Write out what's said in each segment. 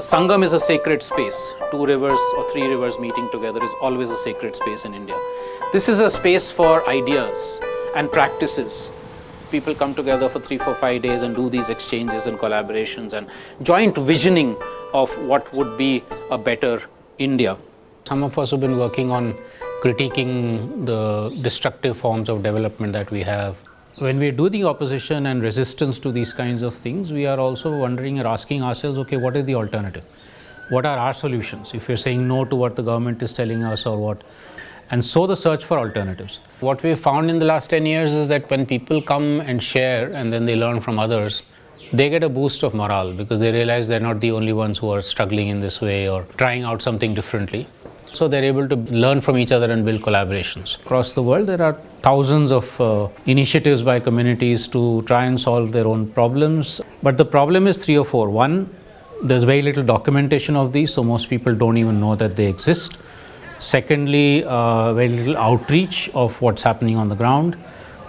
Sangam is a sacred space. 2 rivers or 3 rivers meeting together is always a sacred space in India. This is a space for ideas and practices. People come together for 3, 4, 5 days and do these exchanges and collaborations and joint visioning of what would be a better India. Some of us have been working on critiquing the destructive forms of development that we have. When we do the opposition and resistance to these kinds of things, we are also wondering or asking ourselves, okay, what is the alternative? What are our solutions? If you're saying no to what the government is telling us or what? And so the search for alternatives. What we've found in the last 10 years is that when people come and share and then they learn from others, they get a boost of morale because they realize they're not the only ones who are struggling in this way or trying out something differently. So they're able to learn from each other and build collaborations. Across the world, there are thousands of initiatives by communities to try and solve their own problems. But the problem is 3 or 4. One, there's very little documentation of these, so most people don't even know that they exist. Secondly, very little outreach of what's happening on the ground.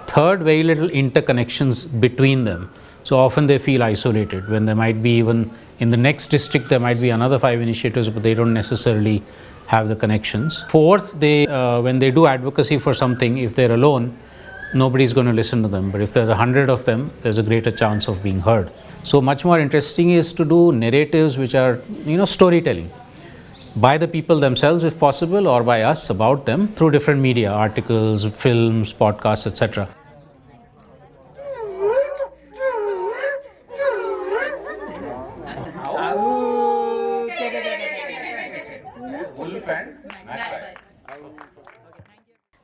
Third, very little interconnections between them. So often they feel isolated when there might be even in the next district there might be another 5 initiatives, but they don't necessarily have the connections. Fourth, they when they do advocacy for something, if they're alone, nobody's going to listen to them. But if there's 100 of them, there's a greater chance of being heard. So much more interesting is to do narratives which are, storytelling by the people themselves if possible, or by us about them through different media, articles, films, podcasts, etc.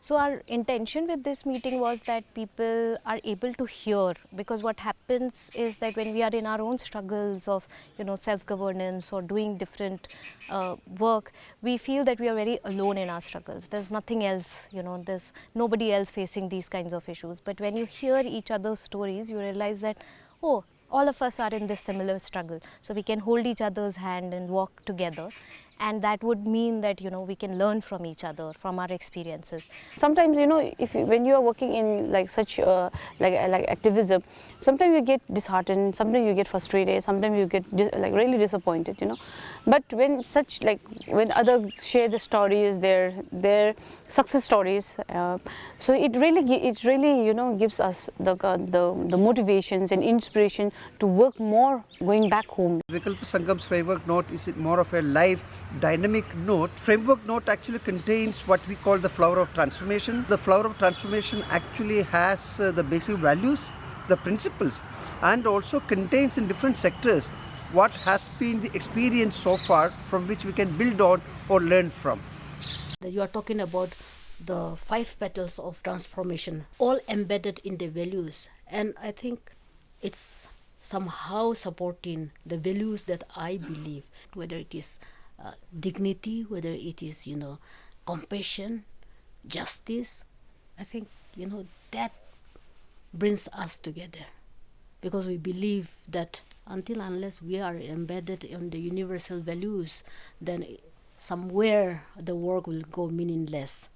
So our intention with this meeting was that people are able to hear, because what happens is that when we are in our own struggles of self-governance or doing different work, we feel that we are very alone in our struggles. There's nothing else, there's nobody else facing these kinds of issues. But when you hear each other's stories, you realize that, oh, all of us are in this similar struggle. So we can hold each other's hand and walk together. And that would mean that we can learn from each other, from our experiences. Sometimes when you are working in like such like activism, sometimes you get disheartened, sometimes you get frustrated, sometimes you get really disappointed. But when when others share the stories, their success stories, so it really gives us the motivations and inspiration to work more going back home. Vikalp Sangam's framework note is more of a live dynamic note. Framework note actually contains what we call the flower of transformation. The flower of transformation actually has the basic values, the principles, and also contains in different sectors what has been the experience so far from which we can build on or learn from. You are talking about the 5 petals of transformation, all embedded in the values, and I think it's somehow supporting the values that I believe, whether it is dignity, whether it is compassion, justice. I think that brings us together, because we believe that unless we are embedded in the universal values, then somewhere the work will go meaningless.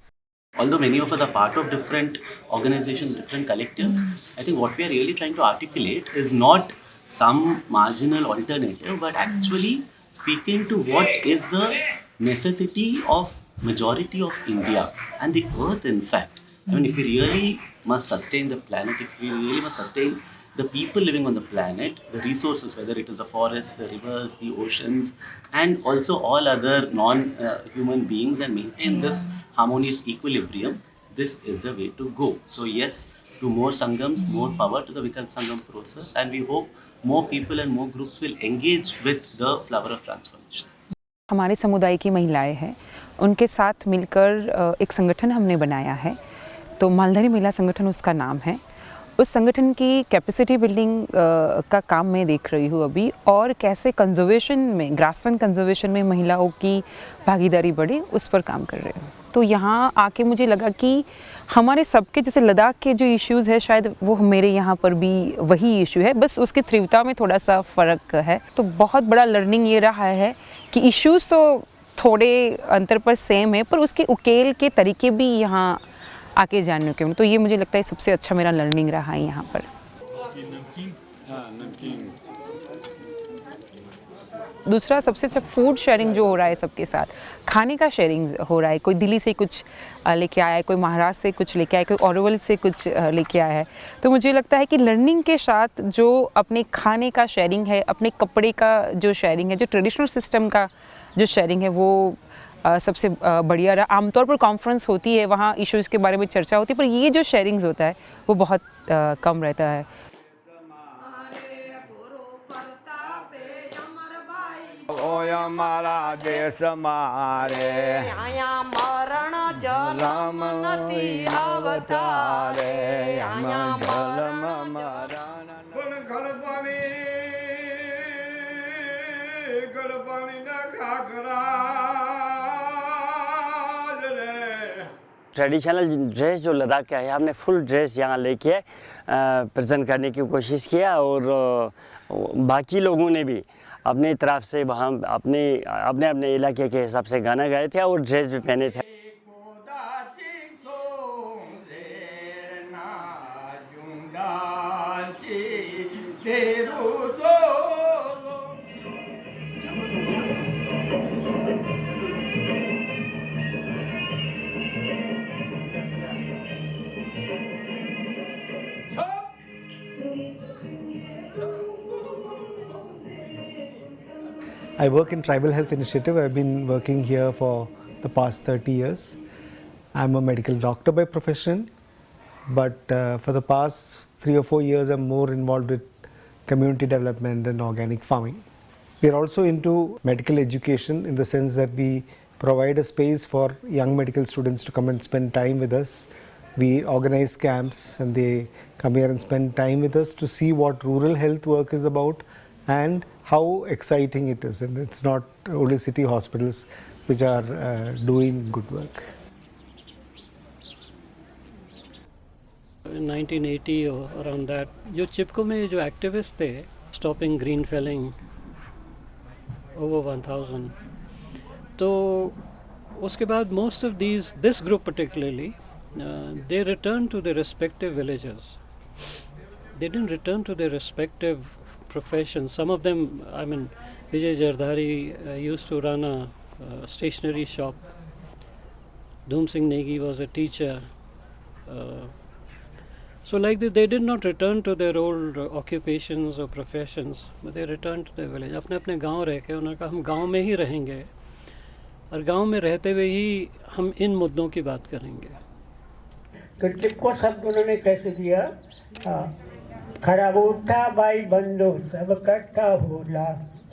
Although many of us are part of different organizations, different collectives, I think what we are really trying to articulate is not some marginal alternative, but actually speaking to what is the necessity of majority of India and the earth, in fact. If we really must sustain the planet, if we really must sustain the people living on the planet, the resources, whether it is the forests, the rivers, the oceans, and also all other non-human beings, and maintain this harmonious equilibrium, this is the way to go. So yes, to more Sangams, more power to the Vikalp Sangam process, and we hope more people and more groups will engage with the flower of transformation. हमारे समुदाय की महिलाएं हैं, उनके साथ मिलकर एक संगठन हमने बनाया है, तो मालधारी महिला संगठन उसका नाम है। उस संगठन की कैपेसिटी बिल्डिंग का काम मैं देख रही हूँ अभी, और कैसे कंजर्वेशन में, ग्रासलैंड कंजर्वेशन में महिलाओं की भागीदारी बढ़े, उस पर काम कर रहे हूँ। तो यहाँ आके मुझे लगा कि हमारे सबके, जैसे लद्दाख के जो इश्यूज़ है, शायद वो मेरे यहाँ पर भी वही इशू है, बस उसकी तीव्रता में थोड़ा सा फ़र्क है। तो बहुत बड़ा लर्निंग ये रहा है कि इश्यूज़ तो थोड़े अंतर पर सेम है, पर उसके उकेल के तरीके भी यहाँ आके जानने के, तो ये मुझे लगता है सबसे अच्छा मेरा लर्निंग रहा है यहाँ पर। दूसरा सबसे अच्छा फूड शेयरिंग जो हो रहा है सबके साथ, खाने का शेयरिंग हो रहा है। कोई दिल्ली से कुछ लेके आया है, कोई महाराष्ट्र से कुछ लेके आया है, कोई ओरोवल से कुछ लेके आया है। तो मुझे लगता है कि लर्निंग के साथ जो अपने खाने का शेयरिंग है, अपने कपड़े का जो शेयरिंग है, जो ट्रेडिशनल सिस्टम का जो शेयरिंग है, वो सबसे बढ़िया रहा। आमतौर पर कॉन्फ्रेंस होती है, वहाँ इश्यूज़ के बारे में चर्चा होती है, पर ये जो शेयरिंग्स होता है वो बहुत कम रहता है। ओय हमारा देश मारे आया मरण जलम नती अवतारे आया मरण मरण गलपानी ना खाकरा ट्रेडिशनल ड्रेस जो लद्दाख का है, हमने फुल ड्रेस यहाँ लेके प्रेजेंट करने की कोशिश किया और बाकी लोगों ने भी अपनी तरफ से वहाँ अपने अपने इलाके के हिसाब से गाना गाए थे और ड्रेस भी पहने थे। I work in Tribal Health Initiative. I've been working here for the past 30 years. I'm a medical doctor by profession, but for the past 3 or 4 years I'm more involved with community development and organic farming. We are also into medical education in the sense that we provide a space for young medical students to come and spend time with us. We organize camps and they come here and spend time with us to see what rural health work is about and how exciting it is, and it's not only city hospitals which are doing good work. In 1980 or around that, जो चिपको में जो activist थे, stopping green felling, over 1000. तो उसके बाद most of this group particularly, they returned to their respective villages. They didn't return to their respective professions. Some of them, I mean, Vijay Jardhari used to run a stationery shop. Dhoom Singh Negi was a teacher. So like this, they did not return to their old occupations or professions, but they returned to their village. अपने अपने गांव रह के उन्होंने कहा हम गांव में ही रहेंगे और गांव में रहते हुए ही हम इन मुद्दों की बात करेंगे। तो चिपको शब्द उन्होंने कैसे दिया? खराबूठा भाई बंधु सब इकट्ठा होला,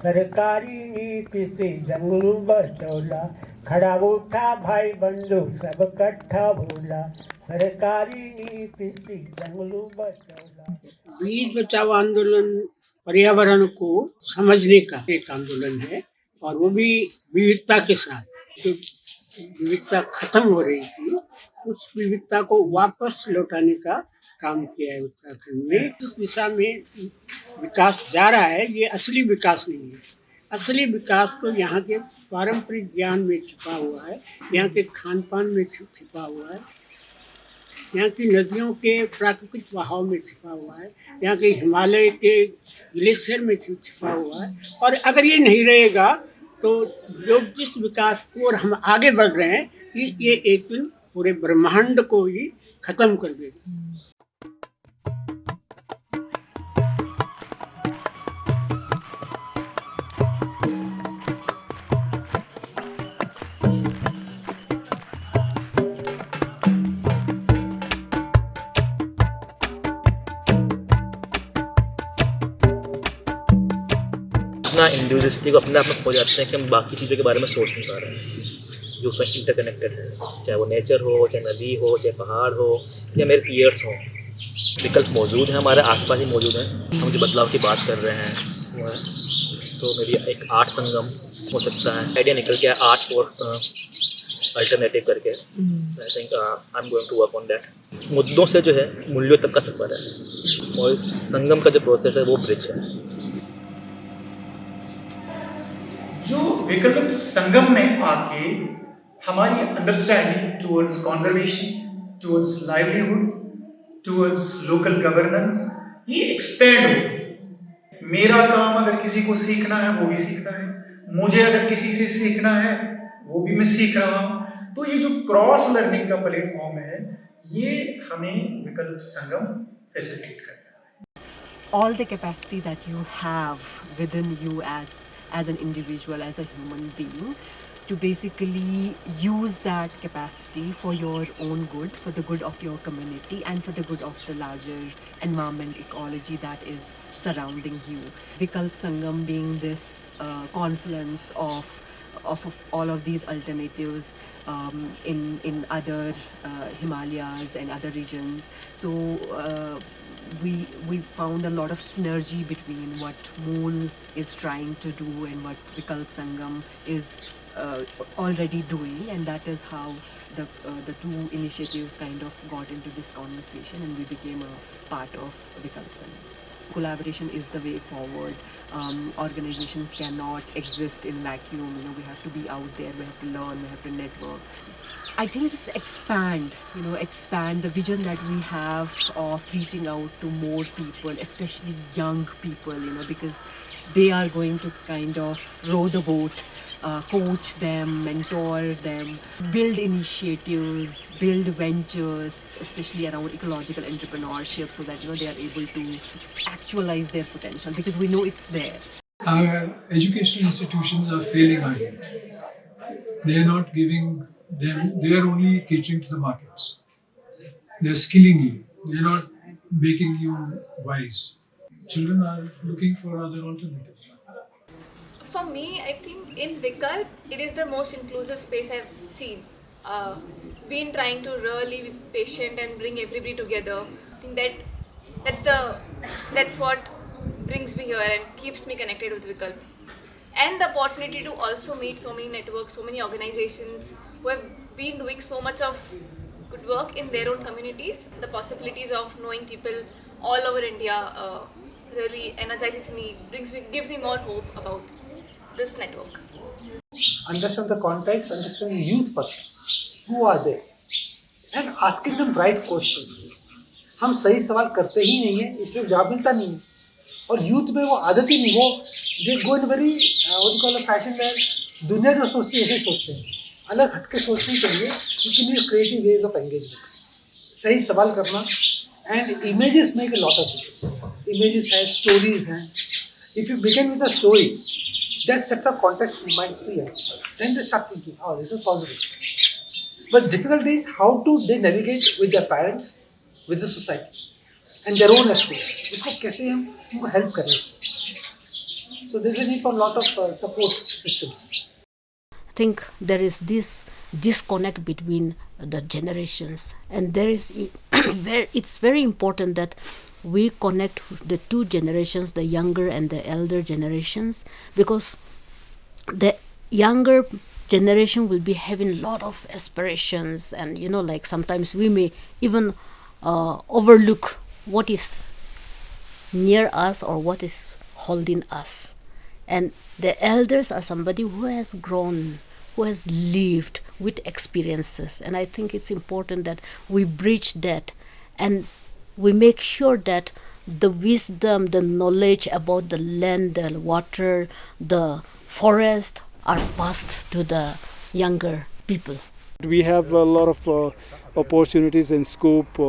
सरकारी नीति से जंगलू बचौला। खराबूठा भाई बंधु सब इकट्ठा होला, सरकारी नीति से जंगलू बचौला। बीज बचाओ आंदोलन पर्यावरण को समझने का एक आंदोलन है और वो भी विविधता के साथ। तो विविधता खत्म हो रही थी, उस विविधता को वापस लौटाने का काम किया है उत्तराखंड में। इस दिशा में विकास जा रहा है, ये असली विकास नहीं है। असली विकास तो यहाँ के पारंपरिक ज्ञान में छिपा हुआ है, यहाँ के खान पान में छिपा हुआ है, यहाँ की नदियों के प्राकृतिक बहाव में छिपा हुआ है, यहाँ के हिमालय के ग्लेशियर में छिपा हुआ है। और अगर ये नहीं रहेगा तो जो जिस विकास को और हम आगे बढ़ रहे हैं, ये एक दिन पूरे ब्रह्मांड को ही खत्म कर देगा। अपना इंडिविजुअलिटी को अपने आप में खो जाते हैं कि हम बाकी चीज़ों के बारे में सोच नहीं पा रहे हैं जो उसमें इंटरकनेक्टेड है, चाहे वो नेचर हो, चाहे नदी हो, चाहे पहाड़ हो या मेरे पीयर्स हों। विकल्प मौजूद हैं, हमारे आसपास ही मौजूद हैं। हम जो बदलाव की बात कर रहे हैं वो है, तो मेरी एक आर्ट संगम हो सकता है। आइडिया निकल गया आर्ट फॉर अल्टरनेटिव करके। I think I am going to work on that. मुद्दों से जो है मूल्यों तक का सफर है और संगम का जो प्रोसेस है वो ब्रिज है। जो विकल्प संगम में आके हमारी understanding towards conservation, towards livelihood, towards local governance ये एक्सपेंड होगी। मेरा काम अगर किसी को सीखना है वो भी सीखता है, मुझे अगर किसी से सीखना है वो भी मैं सीख रहा हूँ। तो ये जो क्रॉस लर्निंग का प्लेटफॉर्म है ये हमें विकल्प संगम फैसिलिटेट करता है। All the capacity that you have within you as an individual, as a human being, to basically use that capacity for your own good, for the good of your community and for the good of the larger environment, ecology that is surrounding you. Vikalp Sangam being this confluence of all of these alternatives in other Himalayas and other regions. So we found a lot of synergy between what Mool is trying to do and what Vikalp Sangam is already doing, and that is how the two initiatives kind of got into this conversation, and we became a part of Vikalp Sangam. Collaboration is the way forward. Organizations cannot exist in vacuum. We have to be out there, we have to learn, we have to network. I think just expand the vision that we have of reaching out to more people, especially young people, because they are going to kind of row the boat, coach them, mentor them, build initiatives, build ventures, especially around ecological entrepreneurship, so that they are able to actualize their potential, because we know it's there. Our educational institutions are failing our youth. They are not giving them, they are only catering to the markets. They are skilling you. They are not making you wise. Children are looking for other alternatives. For me, I think in Vikalp, it is the most inclusive space I've seen. Been trying to really be patient and bring everybody together. I think that's what brings me here and keeps me connected with Vikalp. And the opportunity to also meet so many networks, so many organizations who have been doing so much of good work in their own communities. The possibilities of knowing people all over India really energizes me, gives me more hope about this network. Understand the context, understand youth first. Who are they? And asking them right questions. हम सही सवाल करते ही नहीं है, इसलिए जवाब मिलता नहीं है. और यूथ में वो आदत ही नहीं, वो they go in very what you call a fashion where. दुनिया जो सोचती है ऐसे सोचते हैं. अलग हटके सोचने के लिए you can use creative ways of engagement. सही सवाल करना. And images make a lot of difference. Images हैं, स्टोरीज हैं. If you begin with a story that sets up context in mind clear, then they start thinking, oh, this is possible. But difficulty is how do they navigate with their parents, with the society, and their own space. इसको कैसे हम उनको help करें? So there's a need for a lot of support systems. I think there is this disconnect between the generations, and there is it's very important that we connect the two generations, the younger and the elder generations, because the younger generation will be having a lot of aspirations, and like sometimes we may even overlook what is near us or what is holding us. And the elders are somebody who has grown, who has lived with experiences, and I think it's important that we bridge that and we make sure that the wisdom, the knowledge about the land, the water, the forest are passed to the younger people. We have a lot of opportunities and scope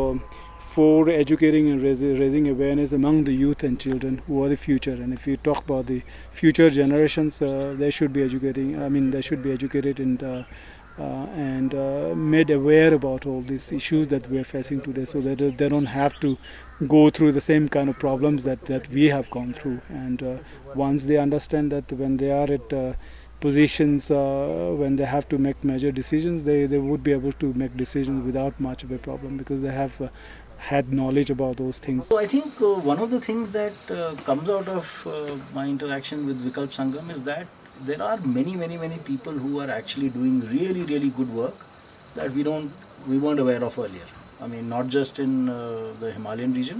for educating and raising awareness among the youth and children who are the future. And if you talk about the future generations, they should be educated and made aware about all these issues that we are facing today, so that they don't have to go through the same kind of problems that we have gone through. And once they understand that when they are at positions, when they have to make major decisions, they would be able to make decisions without much of a problem, because they have had knowledge about those things. So I think one of the things that comes out of my interaction with Vikalp Sangam is that there are many people who are actually doing really good work that we weren't aware of earlier. I mean, not just in the Himalayan region,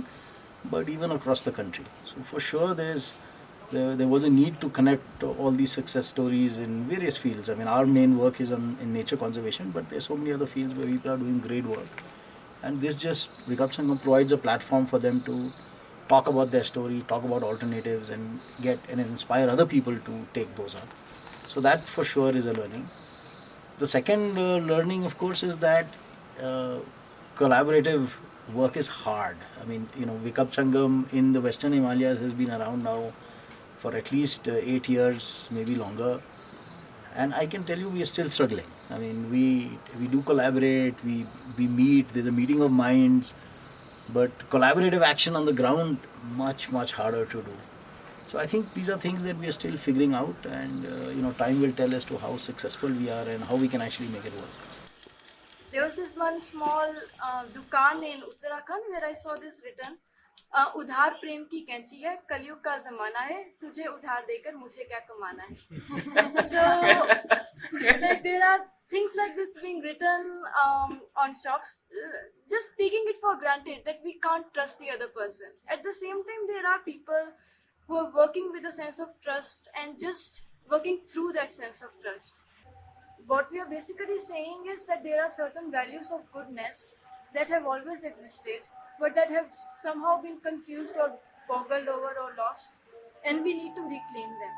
but even across the country. So for sure there was a need to connect all these success stories in various fields. I mean, our main work is in nature conservation, but there's so many other fields where people are doing great work. And Vikalp Sangam provides a platform for them to talk about their story, talk about alternatives, and inspire other people to take those up. So that for sure is a learning. The second learning, of course, is that collaborative work is hard. I mean, Vikalp Sangam in the Western Himalayas has been around now for at least 8 years, maybe longer. And I can tell you we are still struggling. I mean, we do collaborate, we meet, there's a meeting of minds, but collaborative action on the ground, much harder to do. So I think these are things that we are still figuring out, and time will tell as to how successful we are and how we can actually make it work. There was this one small dukan in Uttarakhand where I saw this written, उधार प्रेम की कैंची है, कलयुग का जमाना है, तुझे उधार देकर मुझे क्या कमाना है. So like there are things like this being written on shops, just taking it for granted that we can't trust the other person. At the same time, there are people who are working with a sense of trust and just working through that sense of trust. What we are basically saying is that there are certain values of goodness that have always existed, but that have somehow been confused or boggled over or lost, and we need to reclaim them.